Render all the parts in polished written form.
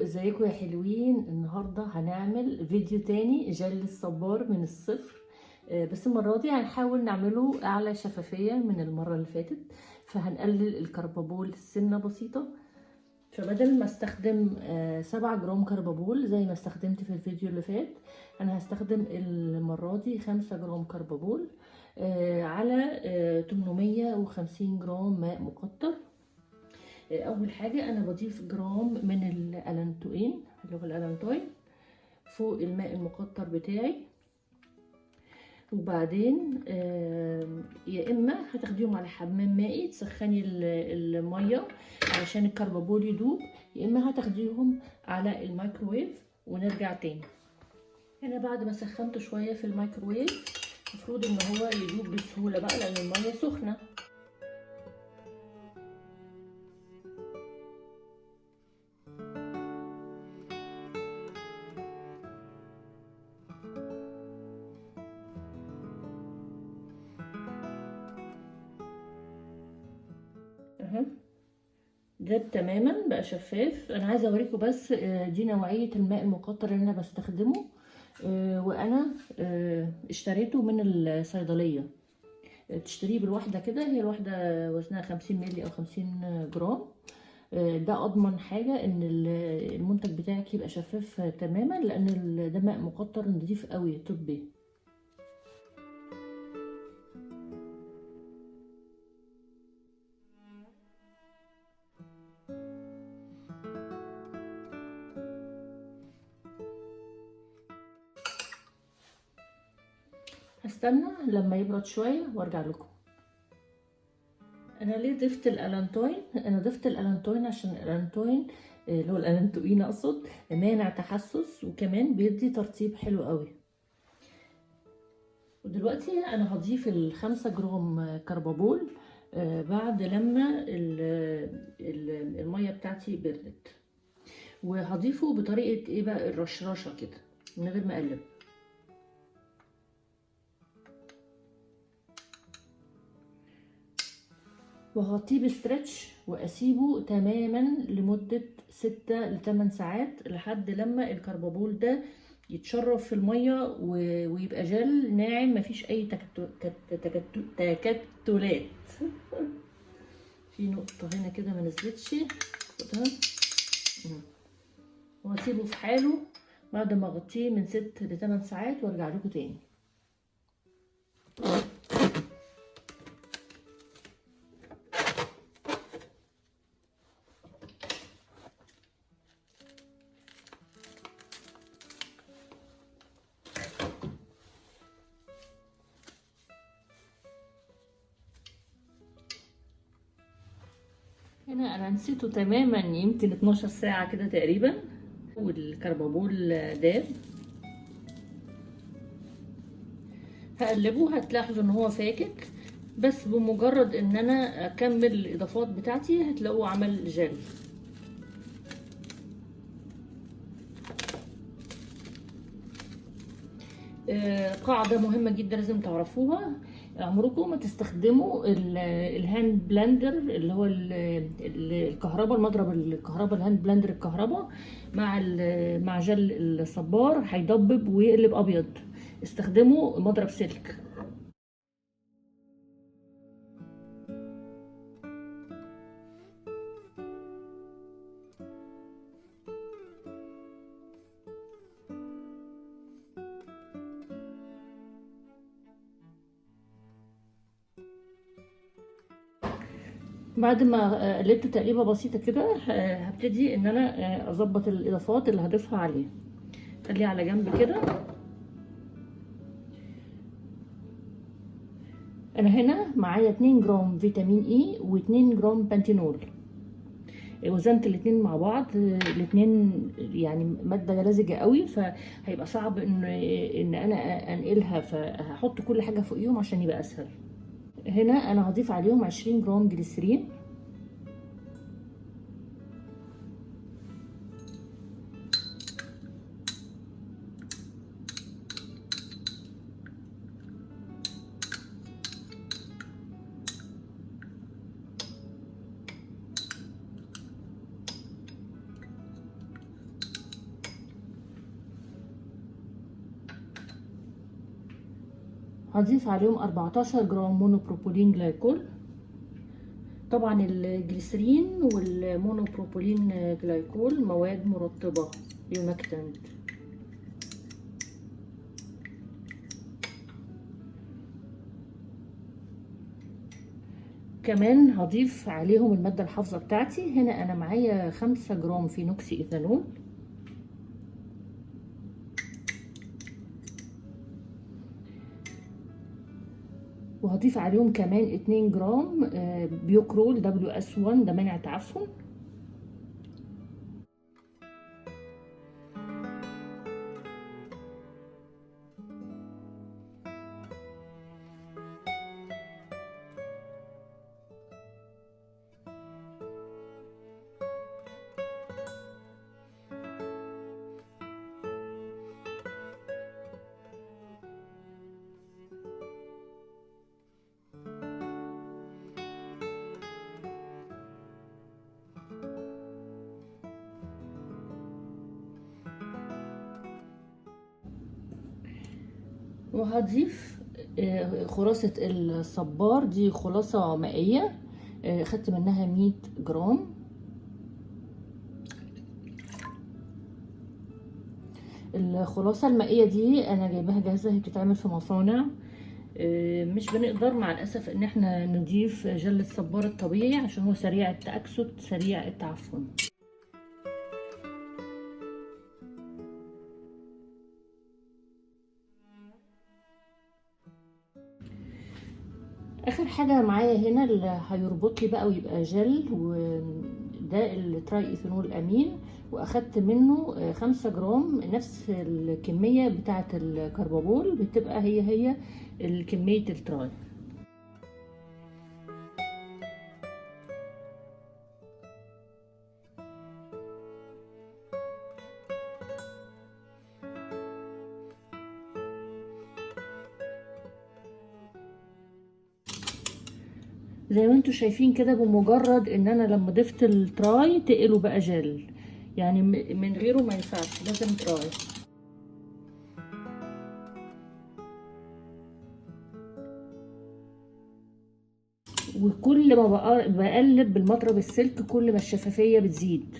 ازيكم يا حلوين. النهارده هنعمل فيديو تاني جل الصبار من الصفر. بس المره دي هنحاول نعمله اعلى شفافيه من المره اللي فاتت، فهنقلل الكربابول سنه بسيطه. فبدل ما استخدم 7 جرام كربابول زي ما استخدمت في الفيديو اللي فات، انا هستخدم المره دي 5 جرام كربابول على 850 جرام ماء مقطر. اول حاجه انا بضيف جرام من الالانتوين اللي هو الالانتوين فوق الماء المقطر بتاعي، وبعدين يا اما هتاخديهم على حمام مائي تسخني الميه علشان الكربابول يدوب، يا اما هتاخديهم على الميكروويف ونرجع تاني. هنا بعد ما سخنته شويه في الميكروويف المفروض ان هو يدوب بسهوله بقى لان الميه سخنه. ده تماما بقى شفاف. انا عايزه اوريكم بس دي نوعيه الماء المقطر اللي انا بستخدمه، وانا اشتريته من الصيدليه. تشتريه بالواحده كده، هي الواحده وزنها 50 مللي او 50 جرام. ده اضمن حاجه ان المنتج بتاعك يبقى شفاف تماما، لان ده ماء مقطر نضيف قوي طبي. هستنى لما يبرد شويه وارجع لكم. انا ليه ضفت الالانتوين؟ انا ضفت الالانتوين عشان الالانتوين اللي هو الالانتوين اقصد مانع تحسس، وكمان بيدي ترطيب حلو قوي. ودلوقتي انا هضيف ال5 جرام كربابول بعد لما الميه بتاعتي بردت، وهضيفه بطريقه ايه بقى، الرشراشه كده من غير ما اقلب. وهغطيه بستريتش واسيبه تماما لمدة 6 ل 8 ساعات لحد لما الكربابول ده يتشرب في المية ويبقى جل ناعم مفيش اي تكتلات. في نقطة هنا كده ما نزلتش، واسيبه في حاله بعد ما اغطيه من 6 ل 8 ساعات وارجع لكم تاني. هنا انا نسيته تماما يمكن 12 ساعة كده تقريبا، والكربابول داب. هقلبه هتلاحظوا ان هو فاكك، بس بمجرد ان انا اكمل الاضافات بتاعتي هتلاقوه عمل جل. قاعدة مهمة جدا لازم تعرفوها، عمركم ما تستخدموا الهاند بلندر اللي هو الكهرباء، المضرب الكهرباء، الهاند بلندر الكهرباء مع جل الصبار هيضبب ويقلب ابيض. استخدموا مضرب سلك. بعد ما قلبته تقليبه بسيطه كده هبتدي ان انا اظبط الاضافات اللي هضيفها عليه. خليه على جنب كده. انا هنا معايا 2 جرام فيتامين اي و2 جرام بانتينول. وزنت الاتنين مع بعض، الاتنين يعني ماده لزجه قوي، فهيبقى صعب ان انا انقلها، فهحط كل حاجه فوقيهم عشان يبقى اسهل. هنا انا هضيف عليهم 20 جرام جليسرين. هضيف عليهم 14 جرام مونوبروبولين جلايكول. طبعا الجليسرين والمونوبروبولين جلايكول مواد مرطبة يومكتنت. كمان هضيف عليهم المادة الحافظة بتاعتي. هنا انا معايا 5 جرام فينوكسي ايثانول، وهضيف عليهم كمان 2 جرام بيوكرول WS1، ده مانع تعفن. وهضيف خلاصة الصبار، دي خلاصة مائية خدت منها 100 جرام. الخلاصة المائية دي انا جايباها جاهزة، هي بتتعمل في مصانع. مش بنقدر مع الاسف ان احنا نضيف جل الصبار الطبيعي عشان هو سريع التأكسد سريع التعفن. اخر حاجه معايا هنا اللي هيربط لي بقى ويبقى جل، وده التراي ايثانول امين، واخدت منه 5 جرام، نفس الكميه بتاعه الكربابول، بتبقى هي كميه التراي. زي ما انتوا شايفين كده، بمجرد ان انا لما ضفت التراي تقلوا بقى جل، يعني من غيره ما ينفعش، لازم تراي. وكل ما بقلب بالمضرب السلك كل ما الشفافية بتزيد.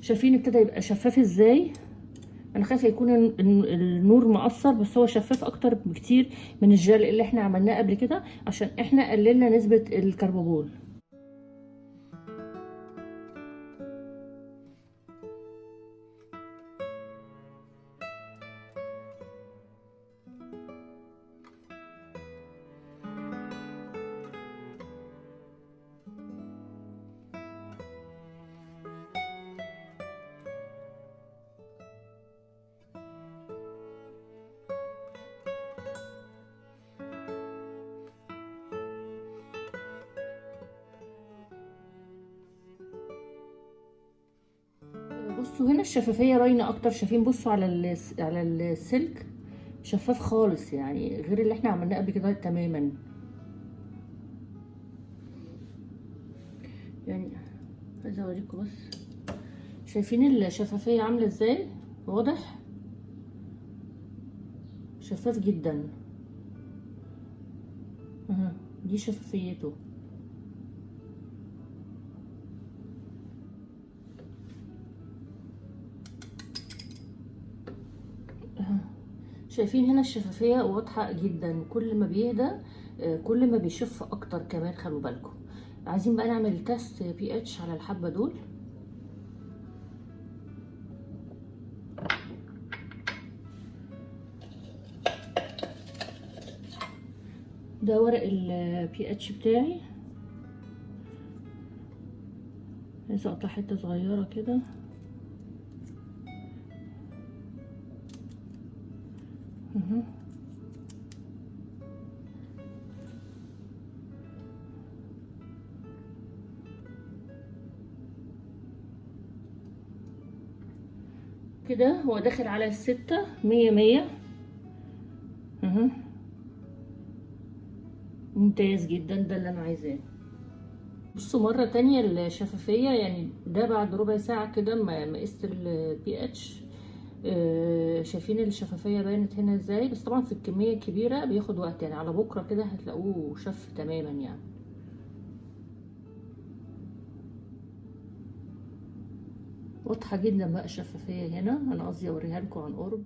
شايفين ابتدى يبقى شفاف ازاي؟ انا خايفه يكون النور مقصر، بس هو شفاف اكتر بكتير من الجل اللي احنا عملناه قبل كده، عشان احنا قللنا نسبه الكربوبول. بصوا هنا الشفافيه باينه اكتر، شايفين؟ بصوا على السلك شفاف خالص، يعني غير اللي احنا عملناه قبل كده تماما. يعني عايزه اوريكم بس، شايفين الشفافيه عامله ازاي؟ واضح شفاف جدا. دي شفافيته. شايفين هنا الشفافية واضحة جدا، كل ما بيهدى كل ما بيشف اكتر كمان. خلوا بالكم. عايزين بقى نعمل تيست pH على الحبة دول. ده ورق pH بتاعي، عايزة اقطع حتة صغيرة كده. كده هو داخل على 6 100 100. ممتاز جدا، ده اللي انا عايزاه. بصوا مرة تانية الشفافية، يعني ده بعد ربع ساعة كده ما قست البي اتش. شايفين الشفافية بانت هنا ازاي؟ بس طبعا في الكمية الكبيرة بياخد وقت، يعني على بكرة كده هتلاقوه شف تماما يعني. واضحة جدا بقى الشفافية هنا، انا قصدي اوريها لكم عن قرب.